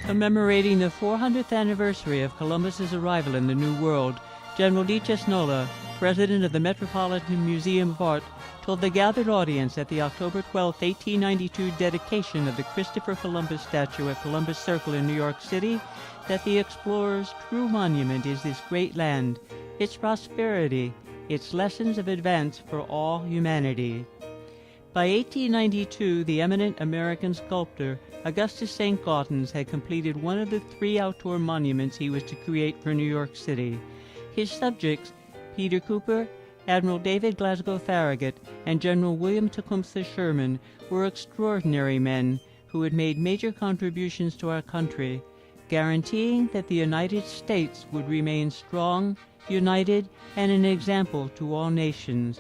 Commemorating the 400th anniversary of Columbus's arrival in the New World, General D. Chesnola, president of the Metropolitan Museum of Art, told the gathered audience at the October 12, 1892 dedication of the Christopher Columbus statue at Columbus Circle in New York City that the explorer's true monument is this great land, its prosperity, its lessons of advance for all humanity. By 1892, the eminent American sculptor Augustus Saint-Gaudens had completed one of the 3 outdoor monuments he was to create for New York City. His subjects, Peter Cooper, Admiral David Glasgow Farragut, and General William Tecumseh Sherman, were extraordinary men who had made major contributions to our country, guaranteeing that the United States would remain strong, united, and an example to all nations.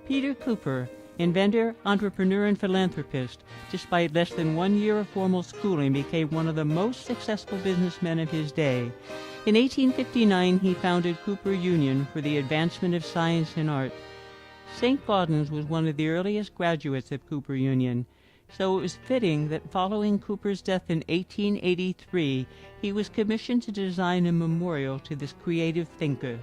Peter Cooper, inventor, entrepreneur, and philanthropist, despite less than 1 year of formal schooling, became one of the most successful businessmen of his day. In 1859, he founded Cooper Union for the advancement of science and art. Saint-Gaudens was one of the earliest graduates of Cooper Union, so it was fitting that following Cooper's death in 1883, he was commissioned to design a memorial to this creative thinker.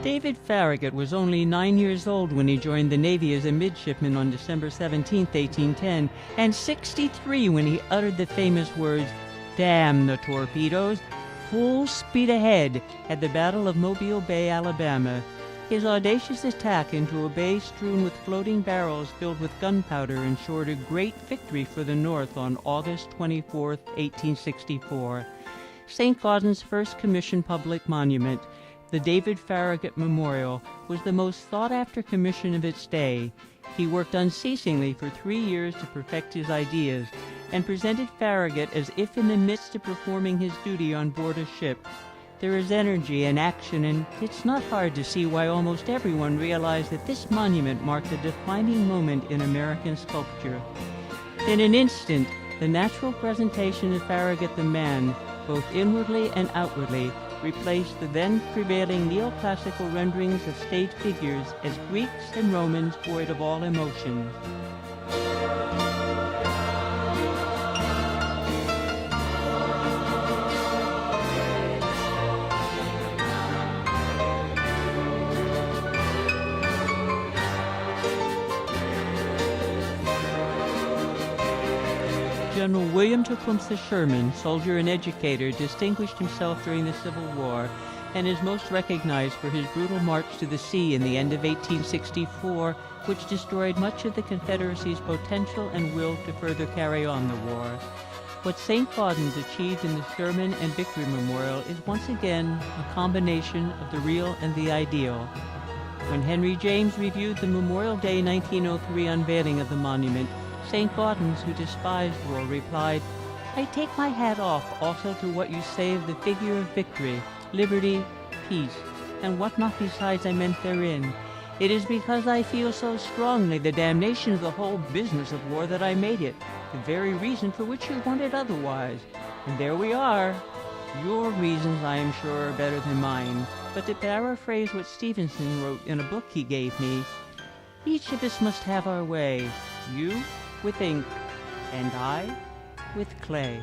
David Farragut was only 9 years old when he joined the Navy as a midshipman on December 17, 1810, and 63 when he uttered the famous words, "Damn the torpedoes, full speed ahead," at the Battle of Mobile Bay, Alabama. His audacious attack into a bay strewn with floating barrels filled with gunpowder ensured a great victory for the North on August 24, 1864. Saint-Gaudens' first commissioned public monument, the David Farragut Memorial, was the most sought-after commission of its day. He worked unceasingly for 3 years to perfect his ideas, and presented Farragut as if in the midst of performing his duty on board a ship. There is energy and action, and it's not hard to see why almost everyone realized that this monument marked a defining moment in American sculpture. In an instant, the natural presentation of Farragut the man, both inwardly and outwardly, replaced the then prevailing neoclassical renderings of stage figures as Greeks and Romans void of all emotion. General William Tecumseh Sherman, soldier and educator, distinguished himself during the Civil War and is most recognized for his brutal march to the sea in the end of 1864, which destroyed much of the Confederacy's potential and will to further carry on the war. What Saint-Gaudens achieved in the Sherman and Victory Memorial is once again a combination of the real and the ideal. When Henry James reviewed the Memorial Day 1903 unveiling of the monument, Saint-Gaudens, who despised war, replied, "I take my hat off also to what you say of the figure of victory, liberty, peace, and what not besides I meant therein. It is because I feel so strongly the damnation of the whole business of war that I made it, the very reason for which you wanted otherwise. And there we are. Your reasons, I am sure, are better than mine. But to paraphrase what Stevenson wrote in a book he gave me, each of us must have our way, you with ink, and I with clay."